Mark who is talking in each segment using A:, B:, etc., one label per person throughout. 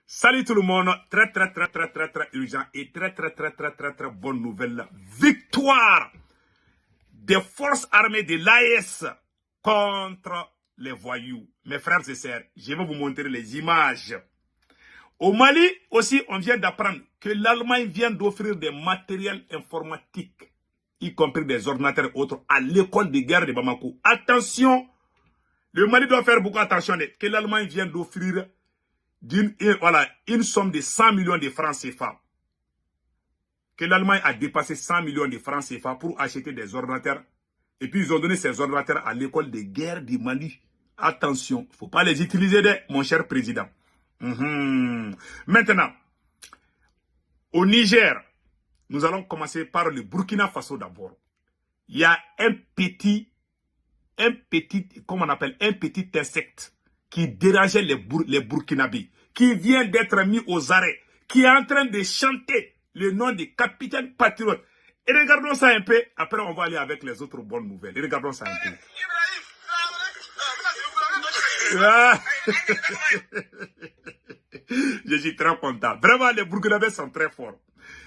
A: Salut tout le monde, très urgent et très bonne nouvelle. Victoire des forces armées de l'AES contre les voyous. Mes frères et sœurs, je vais vous montrer les images. Au Mali aussi, on vient d'apprendre que l'Allemagne vient d'offrir des matériels informatiques, y compris des ordinateurs et autres, à l'école de guerre de Bamako. Attention, le Mali doit faire beaucoup attention que l'Allemagne vient d'offrir une somme de 100 millions de francs CFA. Que l'Allemagne a dépassé 100 millions de francs CFA pour acheter des ordinateurs. Et puis ils ont donné ces ordinateurs à l'école de guerre du Mali. Attention, il ne faut pas les utiliser, mon cher président. Maintenant, au Niger, nous allons commencer par le Burkina Faso d'abord. Il y a un petit insecte qui dérangeait les Burkinabés, qui vient d'être mis aux arrêts, qui est en train de chanter le nom du capitaine patriote. Et regardons ça un peu, après on va aller avec les autres bonnes nouvelles. Et regardons ça un peu. Je suis très content. Vraiment, les Burkinabés sont très forts.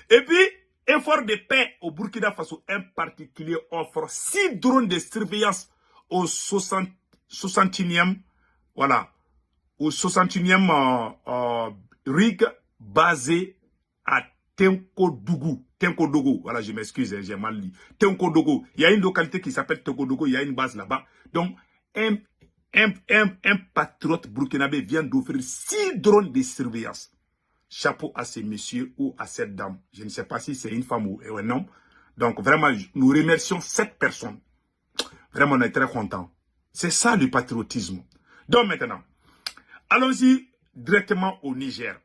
A: Et puis, effort de paix au Burkina Faso, en particulier, offre 6 drones de surveillance au 61e, voilà, au 61e rig basé à Tenkodougou. Tenkodougou, voilà, je m'excuse, j'ai mal dit. Tenkodougou, il y a une localité qui s'appelle Tenkodougou, il y a une base là-bas. Donc, un patriote burkinabé vient d'offrir 6 drones de surveillance. Chapeau à ces messieurs ou à cette dame. Je ne sais pas si c'est une femme ou un homme. Donc, vraiment, nous remercions cette personne. Vraiment, on est très contents. C'est ça le patriotisme. Donc, maintenant, allons-y directement au Niger.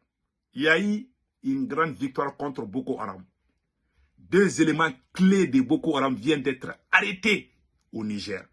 A: Il y a eu une grande victoire contre Boko Haram. 2 éléments clés de Boko Haram viennent d'être arrêtés au Niger.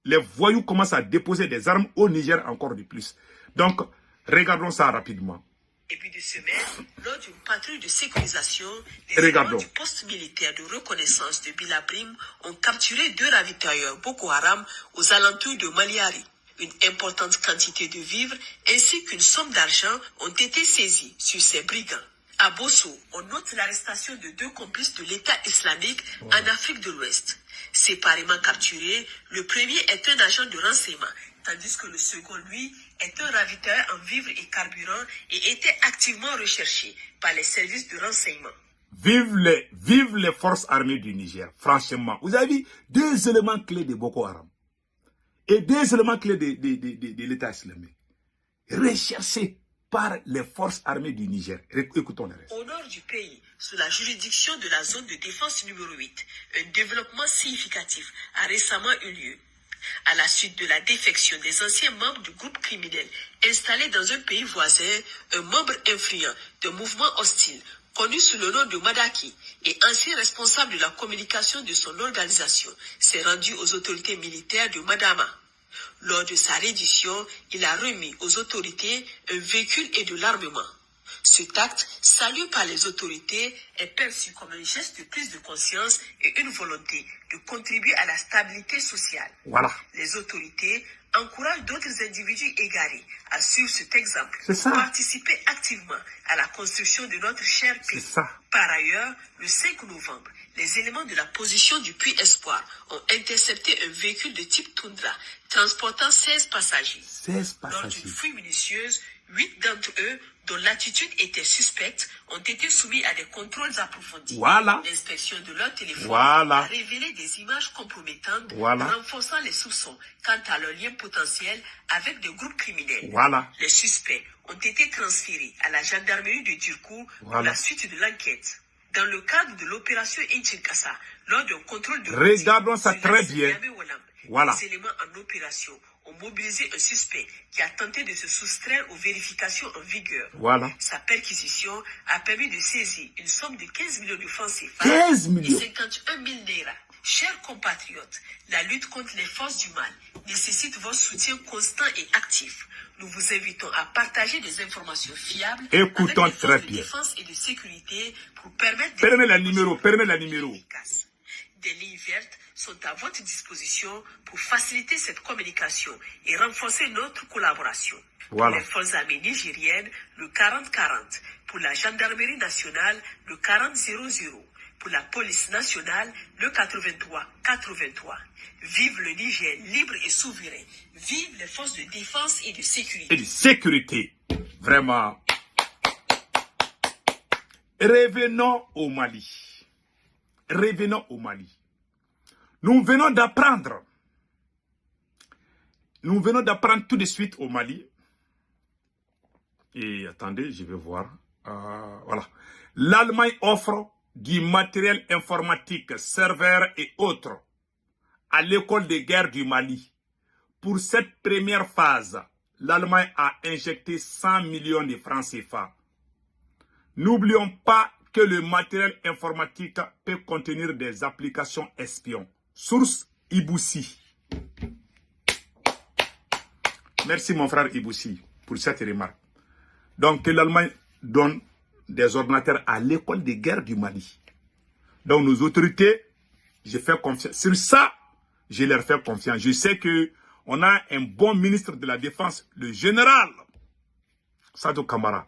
A: Les voyous commencent à déposer des armes au Niger encore de plus. Donc, regardons ça rapidement.
B: Début de semaine, lors d'une patrouille de sécurisation, les éléments du poste militaire de reconnaissance de Bilabrim ont capturé 2 ravitailleurs Boko Haram aux alentours de Maliari. Une importante quantité de vivres ainsi qu'une somme d'argent ont été saisis sur ces brigands. À Bosso, on note l'arrestation de 2 complices de l'État islamique en Afrique de l'Ouest. Séparément capturé, le premier est un agent de renseignement, tandis que le second, lui, est un ravitailleur en vivres et carburant et était activement recherché par les services de renseignement.
A: Vive les forces armées du Niger, franchement. Vous avez vu 2 éléments clés de Boko Haram et 2 éléments clés de l'État islamique, recherchés par les forces armées du Niger. Écoutons le reste.
B: Au nord du pays, sous la juridiction de la zone de défense numéro 8, un développement significatif a récemment eu lieu. À la suite de la défection des anciens membres du groupe criminel installé dans un pays voisin, un membre influent d'un mouvement hostile, connu sous le nom de Madaki, et ancien responsable de la communication de son organisation, s'est rendu aux autorités militaires de Madama. Lors de sa reddition, il a remis aux autorités un véhicule et de l'armement. Cet acte, salué par les autorités, est perçu comme un geste de prise de conscience et une volonté de contribuer à la stabilité sociale.
A: Voilà.
B: Les autorités encouragent d'autres individus égarés à suivre cet exemple, participer activement à la construction de notre cher pays. Par ailleurs, le 5 novembre, les éléments de la position du Puy Espoir ont intercepté un véhicule de type Tundra transportant 16 passagers. Lors d'une fouille minutieuse, 8 d'entre eux, dont l'attitude était suspecte, ont été soumis à des contrôles approfondis.
A: Voilà.
B: L'inspection de leur téléphone a révélé des images compromettantes, renforçant les soupçons quant à leur lien potentiel avec des groupes criminels. Les suspects ont été transférés à la gendarmerie de Durkou pour la suite de l'enquête. Dans le cadre de l'opération Inchinkasa, lors d'un contrôle de
A: regardons ça très bien.
B: Les éléments en opération ont mobilisé un suspect qui a tenté de se soustraire aux vérifications en vigueur. Sa perquisition a permis de saisir une somme de 15 millions de francs CFA et 51 000 naira. Chers compatriotes, la lutte contre les forces du mal nécessite votre soutien constant et actif. Nous vous invitons à partager des informations fiables avec les forces de défense et de sécurité pour permettre efficaces. Des lignes vertes sont à votre disposition pour faciliter cette communication et renforcer notre collaboration.
A: Voilà.
B: Pour les forces armées nigériennes, le 40-40. Pour la gendarmerie nationale, le 40-00. Pour la police nationale, le 83-83. Vive le Niger libre et souverain. Vive les forces de défense et de sécurité.
A: Et de sécurité. Vraiment. Revenons au Mali. Revenons au Mali. Nous venons d'apprendre tout de suite au Mali. Et attendez, je vais voir. Voilà. L'Allemagne offre du matériel informatique, serveurs et autres à l'école de guerre du Mali. Pour cette première phase, l'Allemagne a injecté 100 millions de francs CFA. N'oublions pas que le matériel informatique peut contenir des applications espions. Source Iboussi. Merci mon frère Iboussi pour cette remarque. Donc l'Allemagne donne des ordinateurs à l'école de guerre du Mali. Donc nos autorités, je fais confiance. Sur ça, je leur fais confiance. Je sais que on a un bon ministre de la Défense, le général Sadou Kamara.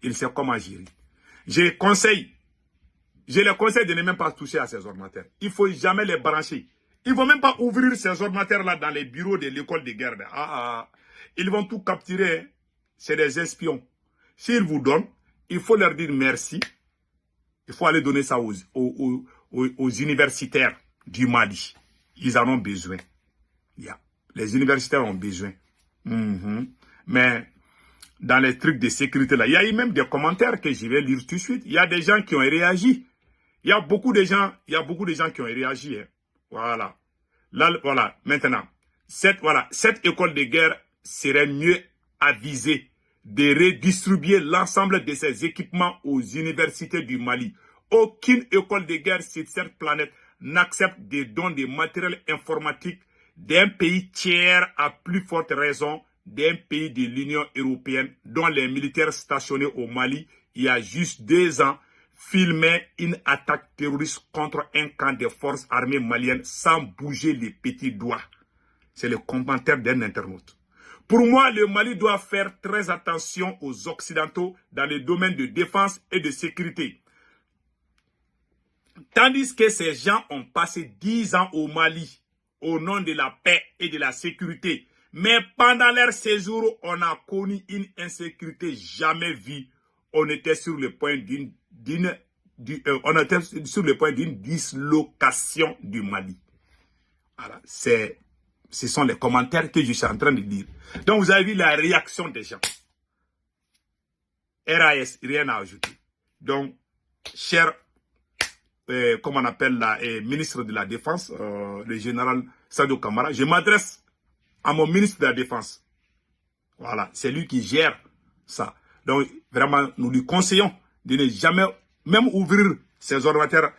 A: Il sait comment gérer. Je les conseille de ne même pas toucher à ces ordinateurs. Il ne faut jamais les brancher. Ils ne vont même pas ouvrir ces ordinateurs-là dans les bureaux de l'école de guerre. Ils vont tout capturer. C'est des espions. S'ils vous donnent, il faut leur dire merci. Il faut aller donner ça aux universitaires du Mali. Ils en ont besoin. Les universitaires ont besoin. Mais dans les trucs de sécurité là, il y a eu même des commentaires que je vais lire tout de suite. Il y a des gens qui ont réagi. Il y a beaucoup de gens qui ont réagi. Hein. Voilà. Là, voilà. Maintenant, cette école de guerre serait mieux avisée de redistribuer l'ensemble de ses équipements aux universités du Mali. Aucune école de guerre sur cette planète n'accepte des dons de matériel informatique d'un pays tiers, à plus forte raison d'un pays de l'Union européenne dont les militaires stationnés au Mali il y a juste 2 ans filmaient une attaque terroriste contre un camp des forces armées maliennes sans bouger les petits doigts. C'est le commentaire d'un internaute. Pour moi, le Mali doit faire très attention aux Occidentaux dans les domaines de défense et de sécurité. Tandis que ces gens ont passé 10 ans au Mali au nom de la paix et de la sécurité. Mais pendant leur séjour, on a connu une insécurité jamais vue. On était sur le point d'une dislocation du Mali. Voilà, ce sont les commentaires que je suis en train de dire. Donc vous avez vu la réaction des gens. RAS, rien à ajouter. Donc, cher, comme on appelle la ministre de la Défense, le général Sadou Kamara, je m'adresse à mon ministre de la Défense. Voilà, c'est lui qui gère ça. Donc, vraiment, nous lui conseillons de ne jamais même ouvrir ses ordinateurs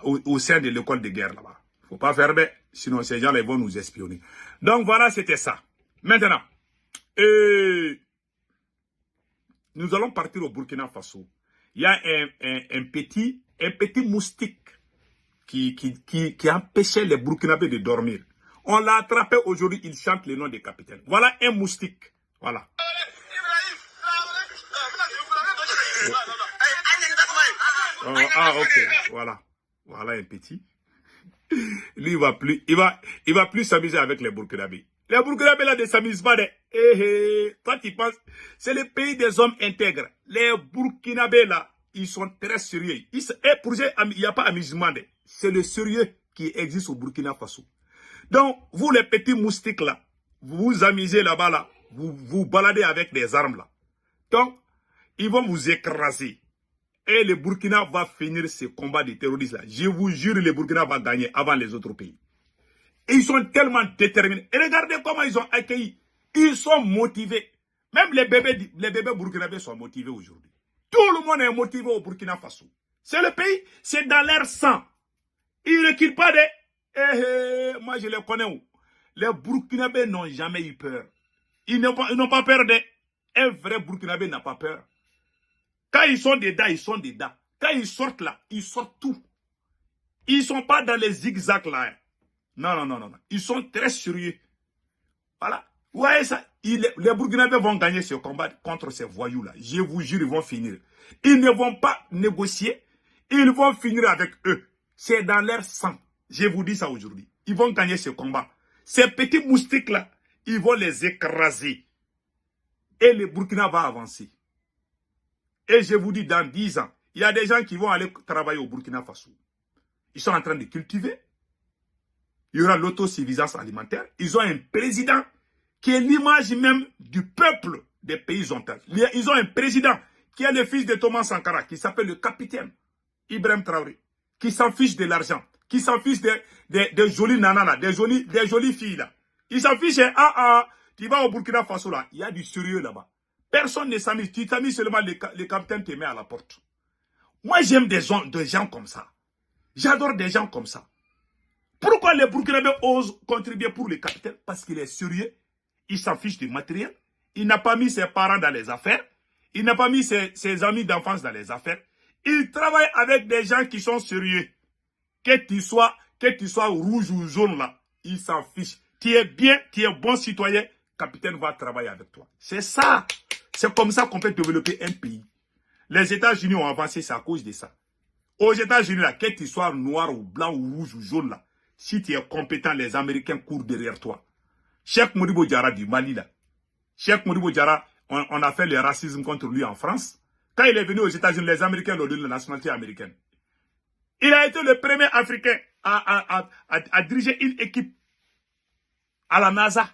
A: au sein de l'école de guerre là-bas. Il ne faut pas faire mais sinon ces gens-là vont nous espionner. Donc, voilà, c'était ça. Maintenant, nous allons partir au Burkina Faso. Il y a un petit moustique qui empêchait les Burkinabés de dormir. On l'a attrapé aujourd'hui, il chante le nom des capitaines. Voilà un moustique. Voilà. Ok. Voilà. Voilà un petit. Lui, il va plus s'amuser avec les Burkinabés. Les Burkinabés là ne s'amusent pas. Toi, tu penses, c'est le pays des hommes intègres. Les Burkinabés là, ils sont très sérieux. Pour eux, il n'y a pas amusement. C'est le sérieux qui existe au Burkina Faso. Donc, vous les petits moustiques là, vous vous amusez là-bas là, vous baladez avec des armes là. Donc, ils vont vous écraser. Et le Burkina va finir ce combat de terroristes là. Je vous jure, le Burkina va gagner avant les autres pays. Et ils sont tellement déterminés. Et regardez comment ils ont accueilli. Ils sont motivés. Même les bébés burkinabés sont motivés aujourd'hui. Tout le monde est motivé au Burkina Faso. C'est le pays, c'est dans leur sang. Ils ne quittent pas des... moi je les connais où. Les Burkinabés n'ont jamais eu peur. Ils n'ont pas peur Un vrai Burkinabé n'a pas peur. Quand ils sont dedans, ils sont dedans. Quand ils sortent là, ils sortent tout. Ils ne sont pas dans les zigzags là. Non. Ils sont très sérieux. Voilà. Ouais, ça, les Burkinabés vont gagner ce combat contre ces voyous-là. Je vous jure, ils vont finir. Ils ne vont pas négocier. Ils vont finir avec eux. C'est dans leur sang. Je vous dis ça aujourd'hui. Ils vont gagner ce combat. Ces petits moustiques-là, ils vont les écraser. Et le Burkina va avancer. Et je vous dis, dans 10 ans, il y a des gens qui vont aller travailler au Burkina Faso. Ils sont en train de cultiver. Il y aura l'autosuffisance alimentaire. Ils ont un président qui est l'image même du peuple des pays ontales. Ils ont un président qui est le fils de Thomas Sankara, qui s'appelle le capitaine Ibrahim Traoré, qui s'en fiche de l'argent, qui s'en fiche des jolies nanas là, des jolies filles là. Il s'en fiche, tu vas au Burkina Faso là, il y a du sérieux là-bas. Personne ne s'amuse, tu t'amuses seulement, le capitaine te met à la porte. Moi j'aime des gens comme ça. J'adore des gens comme ça. Pourquoi les Burkinabés osent contribuer pour le capitaine? Parce qu'il est sérieux. Il s'en fiche du matériel. Il n'a pas mis ses parents dans les affaires. Il n'a pas mis ses amis d'enfance dans les affaires. Il travaille avec des gens qui sont sérieux. Que tu sois rouge ou jaune là, il s'en fiche. Tu es bien, tu es bon citoyen, le capitaine va travailler avec toi. C'est ça. C'est comme ça qu'on peut développer un pays. Les États-Unis ont avancé, c'est à cause de ça. Aux États-Unis, là, que tu sois noir ou blanc ou rouge ou jaune là, si tu es compétent, les Américains courent derrière toi. Cheikh Modibo Diarra du Mali, là. Cheikh Modibo Diarra, on a fait le racisme contre lui en France. Quand il est venu aux États-Unis, les Américains lui ont donné la nationalité américaine. Il a été le premier Africain à diriger une équipe à la NASA.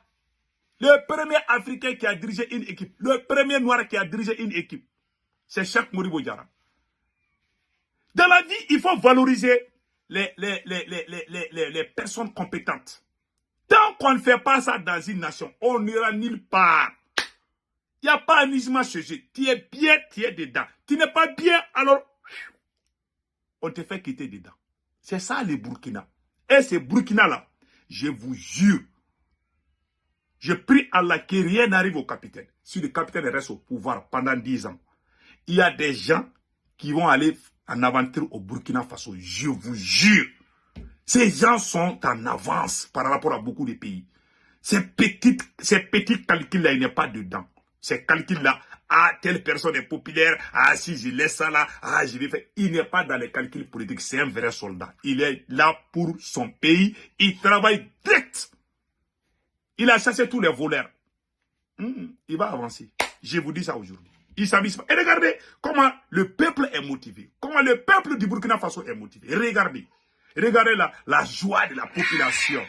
A: Le premier Africain qui a dirigé une équipe. Le premier Noir qui a dirigé une équipe. C'est Cheikh Modibo Diarra. Dans la vie, il faut valoriser les personnes compétentes. Tant qu'on ne fait pas ça dans une nation, on n'ira nulle part. Il n'y a pas un amusement chez eux. Tu es bien, tu es dedans. Tu n'es pas bien, alors on te fait quitter dedans. C'est ça les Burkina. Et ces Burkina-là, je vous jure, je prie Allah que rien n'arrive au capitaine. Si le capitaine reste au pouvoir pendant 10 ans, il y a des gens qui vont aller en aventure au Burkina Faso. Je vous jure. Ces gens sont en avance par rapport à beaucoup de pays. Ces petits calculs-là, il n'est pas dedans. Ces calculs-là, telle personne est populaire, si je laisse ça là, je vais faire. Il n'est pas dans les calculs politiques, c'est un vrai soldat. Il est là pour son pays, il travaille direct. Il a chassé tous les voleurs. Il va avancer. Je vous dis ça aujourd'hui. Il s'amuse pas. Et regardez comment le peuple est motivé. Comment le peuple du Burkina Faso est motivé. Regardez. Regardez la joie de la population.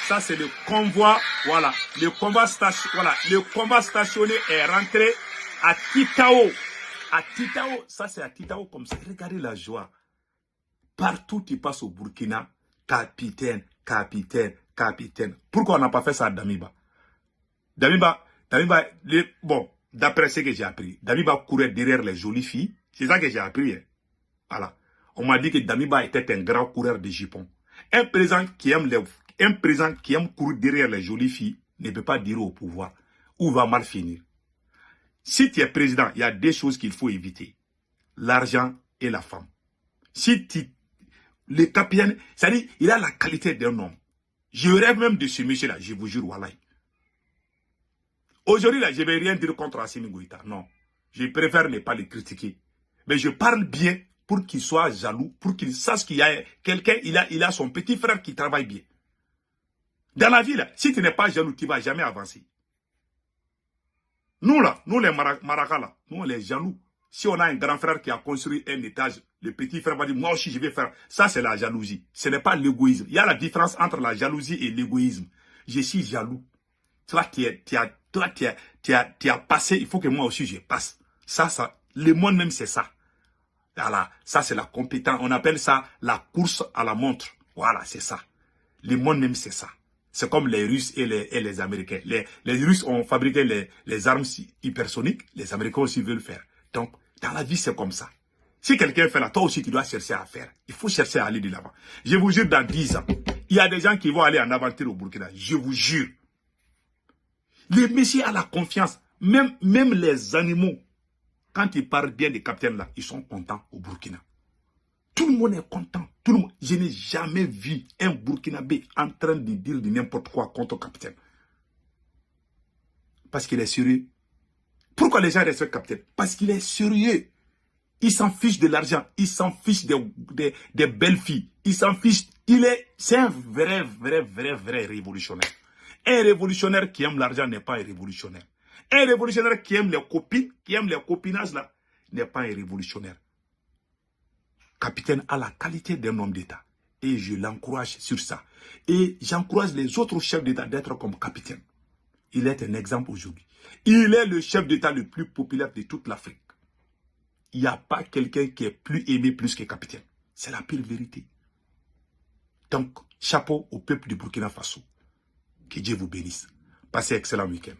A: Ça, c'est le convoi. Voilà. Le combat stationné est rentré à Titao. À Titao, ça c'est à Titao comme ça. Regardez la joie. Partout tu passes au Burkina, capitaine, capitaine, capitaine. Pourquoi on n'a pas fait ça à Damiba? Damiba, bon, d'après ce que j'ai appris, Damiba courait derrière les jolies filles. C'est ça que j'ai appris. Hein. Voilà. On m'a dit que Damiba était un grand coureur de jupons. Un président qui aime courir derrière les jolies filles ne peut pas dire au pouvoir où va mal finir. Si tu es président, il y a deux choses qu'il faut éviter. L'argent et la femme. Le capitaine, c'est-à-dire, il a la qualité d'un homme. Je rêve même de ce monsieur-là, je vous jure, Wallahi. Aujourd'hui, là, je ne vais rien dire contre Assimi Goïta. Non. Je préfère ne pas le critiquer. Mais je parle bien pour qu'il soit jaloux, pour qu'il sache qu'il y a quelqu'un, il a son petit frère qui travaille bien. Dans la vie, là, si tu n'es pas jaloux, tu ne vas jamais avancer. Nous, là, nous les Maracas, là, nous, les jaloux. Si on a un grand frère qui a construit un étage, le petit frère va dire, moi aussi, je vais faire. Ça, c'est la jalousie. Ce n'est pas l'égoïsme. Il y a la différence entre la jalousie et l'égoïsme. Je suis jaloux. Toi, tu as passé, il faut que moi aussi, je passe. Ça, le monde même, c'est ça. Voilà, ça, c'est la compétence. On appelle ça la course à la montre. Voilà, c'est ça. Le monde même, c'est ça. C'est comme les Russes et les Américains. Les Russes ont fabriqué les armes hypersoniques. Les Américains aussi veulent faire. Donc, dans la vie, c'est comme ça. Si quelqu'un fait là, toi aussi, tu dois chercher à faire. Il faut chercher à aller de l'avant. Je vous jure, dans 10 ans, il y a des gens qui vont aller en aventure au Burkina. Je vous jure. Le monsieur a la confiance. Même les animaux, quand ils parlent bien des capitaines là, ils sont contents au Burkina. Tout le monde est content. Tout le monde. Je n'ai jamais vu un Burkinabé en train de dire de n'importe quoi contre le capitaine. Parce qu'il est sérieux. Pourquoi les gens respectent le capitaine? Parce qu'il est sérieux. Il s'en fiche de l'argent. Il s'en fiche des belles filles. Il s'en fiche. C'est un vrai révolutionnaire. Un révolutionnaire qui aime l'argent n'est pas un révolutionnaire. Un révolutionnaire qui aime les copines, qui aime les copinages là, n'est pas un révolutionnaire. Capitaine a la qualité d'un homme d'État. Et je l'encourage sur ça. Et j'encourage les autres chefs d'État d'être comme capitaine. Il est un exemple aujourd'hui. Il est le chef d'État le plus populaire de toute l'Afrique. Il n'y a pas quelqu'un qui est plus aimé plus que capitaine. C'est la pire vérité. Donc, chapeau au peuple du Burkina Faso. Que Dieu vous bénisse. Passez un excellent week-end.